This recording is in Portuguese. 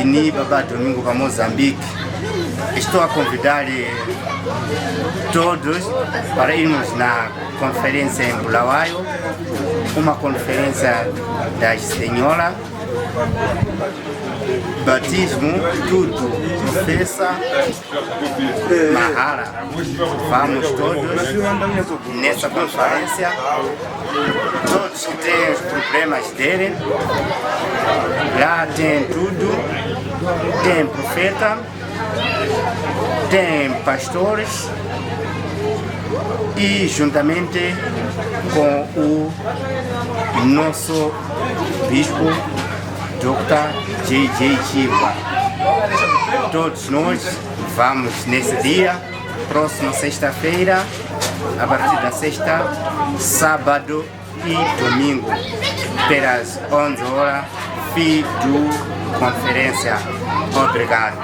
Beni Baba Domingo para Moçambique. Estou a convidar todos para irmos na conferência em Bulawayo, uma conferência das senhoras, batismo, tudo, professa, Mahala. Vamos todos nessa conferência, todos que têm os problemas dele, lá tem tudo, tem profeta, tem pastores e juntamente com o nosso bispo Dr. J.J. Chiva. Todos nós vamos nesse dia, próxima sexta-feira, a partir da sexta, sábado e domingo, pelas 11 horas, fim da conferência. Obrigado.